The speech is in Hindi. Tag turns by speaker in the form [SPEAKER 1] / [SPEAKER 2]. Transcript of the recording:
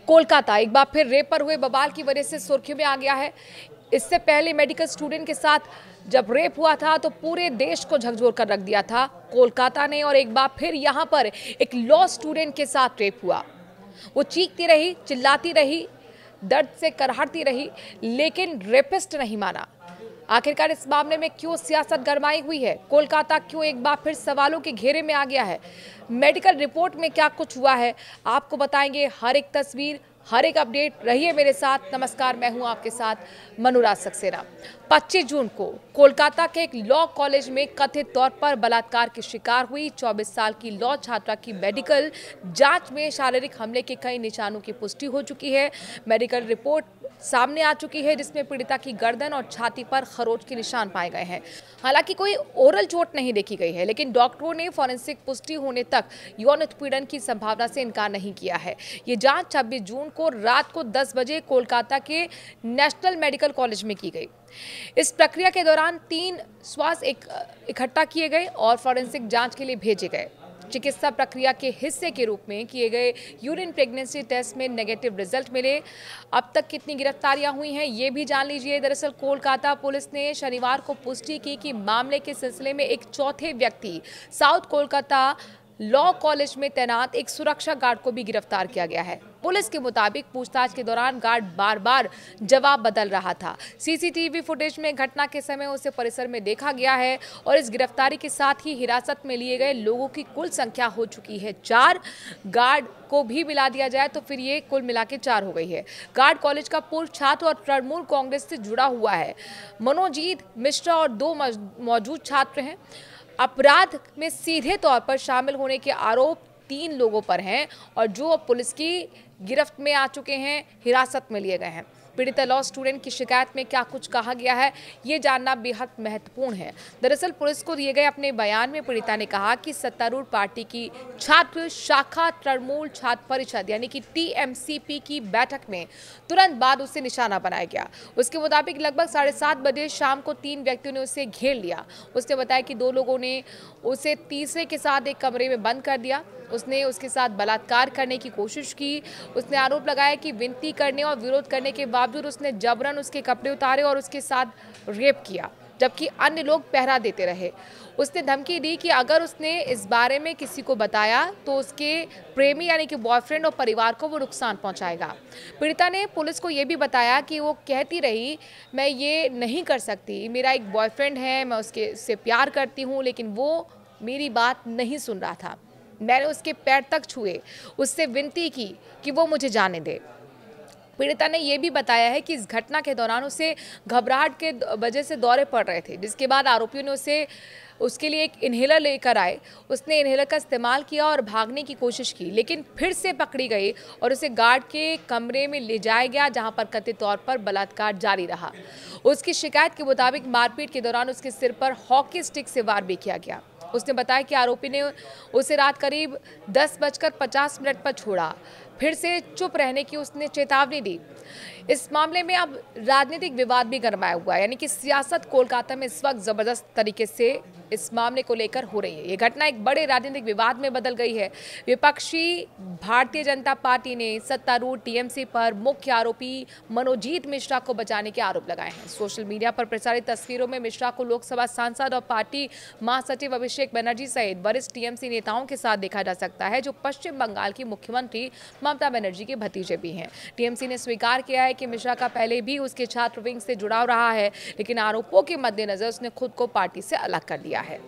[SPEAKER 1] कोलकाता एक बार फिर रेप पर हुए बवाल की वजह से सुर्खियों में आ गया है। इससे पहले मेडिकल स्टूडेंट के साथ जब रेप हुआ था तो पूरे देश को झकझोर कर रख दिया था कोलकाता ने, और एक बार फिर यहां पर एक लॉ स्टूडेंट के साथ रेप हुआ। वो चीखती रही, चिल्लाती रही, दर्द से कराहती रही, लेकिन रेपिस्ट नहीं माना। आखिरकार इस मामले में क्यों सियासत गरमाई हुई है? कोलकाता क्यों एक बार फिर सवालों के घेरे में आ गया है? मेडिकल रिपोर्ट में क्या कुछ हुआ है, आपको बताएंगे। हर एक तस्वीर, हर एक अपडेट, रहिए मेरे साथ। नमस्कार, मैं हूं आपके साथ मनुराज सक्सेना। 25 जून को कोलकाता के एक लॉ कॉलेज में कथित तौर पर बलात्कार की शिकार हुई 24 साल की लॉ छात्रा की मेडिकल जांच में शारीरिक हमले के कई निशानों की पुष्टि हो चुकी है। मेडिकल रिपोर्ट सामने आ चुकी है जिसमें पीड़िता की गर्दन और छाती पर खरोच के निशान पाए गए हैं। हालांकि कोई ओरल चोट नहीं देखी गई है, लेकिन डॉक्टरों ने फॉरेंसिक पुष्टि होने तक यौन उत्पीड़न की संभावना से इनकार नहीं किया है। ये जांच 26 जून को रात को 10 बजे कोलकाता के नेशनल मेडिकल कॉलेज में की गई। इस प्रक्रिया के दौरान 3 स्वास्थ्य इकट्ठा किए गए और फॉरेंसिक जांच के लिए भेजे गए। चिकित्सा प्रक्रिया के हिस्से के रूप में किए गए यूरिन प्रेगनेंसी टेस्ट में नेगेटिव रिजल्ट मिले। अब तक कितनी गिरफ्तारियां हुई हैं ये भी जान लीजिए। दरअसल कोलकाता पुलिस ने शनिवार को पुष्टि की कि मामले के सिलसिले में एक चौथे व्यक्ति साउथ कोलकाता लॉ कॉलेज में तैनात एक सुरक्षा गार्ड को भी गिरफ्तार किया गया है। पुलिस के मुताबिक पूछताछ के दौरान गार्ड बार बार जवाब बदल रहा था। सीसीटीवी फुटेज में घटना के समय उसे परिसर में देखा गया है और इस गिरफ्तारी के साथ ही हिरासत में लिए गए लोगों की कुल संख्या हो चुकी है 4। गार्ड को भी मिला दिया जाए तो फिर ये कुल मिला के 4 हो गई है। गार्ड कॉलेज का पूर्व छात्र और तृणमूल कांग्रेस से जुड़ा हुआ है। मनोजीत मिश्रा और 2 मौजूद छात्र हैं। अपराध में सीधे तौर पर शामिल होने के आरोप 3 लोगों पर हैं और जो पुलिस की गिरफ्त में आ चुके हैं, हिरासत में लिए गए हैं। पीड़िता लॉ स्टूडेंट की शिकायत में क्या कुछ कहा गया है, ये जानना बेहद महत्वपूर्ण है। दरअसल पुलिस को दिए गए अपने बयान में पीड़िता ने कहा कि सत्तारूढ़ पार्टी की छात्र शाखा तृणमूल छात्र परिषद यानी कि TMCP की बैठक में तुरंत बाद उसे निशाना बनाया गया। उसके मुताबिक लगभग 7:30 बजे शाम को 3 व्यक्तियों ने उसे घेर लिया। उसने बताया कि 2 लोगों ने उसे तीसरे के साथ एक कमरे में बंद कर दिया। उसने उसके साथ बलात्कार करने की कोशिश की। उसने आरोप लगाया कि विनती करने और विरोध करने के बावजूद उसने जबरन उसके कपड़े उतारे और उसके साथ रेप किया, जबकि अन्य लोग पहरा देते रहे। उसने धमकी दी कि अगर उसने इस बारे में किसी को बताया तो उसके प्रेमी यानी कि बॉयफ्रेंड और परिवार को वो नुकसान पहुंचाएगा। पीड़िता ने पुलिस को ये भी बताया कि वो कहती रही, मैं ये नहीं कर सकती, मेरा एक बॉयफ्रेंड है, मैं उससे प्यार करती हूँ, लेकिन वो मेरी बात नहीं सुन रहा था। मैंने उसके पैर तक छुए, उससे विनती की कि वो मुझे जाने दे। पीड़िता ने यह भी बताया है कि इस घटना के दौरान उसे घबराहट के वजह से दौरे पड़ रहे थे, जिसके बाद आरोपियों ने उसके लिए एक इन्हेलर लेकर आए। उसने इन्हेलर का इस्तेमाल किया और भागने की कोशिश की, लेकिन फिर से पकड़ी गई और उसे गार्ड के कमरे में ले जाया गया, जहां पर कथित तौर पर बलात्कार जारी रहा। उसकी शिकायत के मुताबिक मारपीट के दौरान उसके सिर पर हॉकी स्टिक से वार भी किया गया। उसने बताया कि आरोपी ने उसे रात करीब 10:50 पर छोड़ा, फिर से चुप रहने की उसने चेतावनी दी। इस मामले में अब राजनीतिक विवाद भी गरमाया हुआ है, यानी कि सियासत कोलकाता में इस वक्त जबरदस्त तरीके से इस मामले को लेकर हो रही है। ये घटना एक बड़े राजनीतिक विवाद में बदल गई है। विपक्षी भारतीय जनता पार्टी ने सत्तारूढ़ TMC पर मुख्य आरोपी मनोजीत मिश्रा को बचाने के आरोप लगाए हैं। सोशल मीडिया पर प्रसारित तस्वीरों में मिश्रा को लोकसभा सांसद और पार्टी महासचिव अभिषेक बनर्जी सहित वरिष्ठ TMC नेताओं के साथ देखा जा सकता है, जो पश्चिम बंगाल की मुख्यमंत्री ममता बनर्जी के भतीजे भी हैं। TMC ने स्वीकार किया है कि मिश्रा का पहले भी उसके छात्र विंग से जुड़ाव रहा है, लेकिन आरोपों के मद्देनजर उसने खुद को पार्टी से अलग कर लिया है।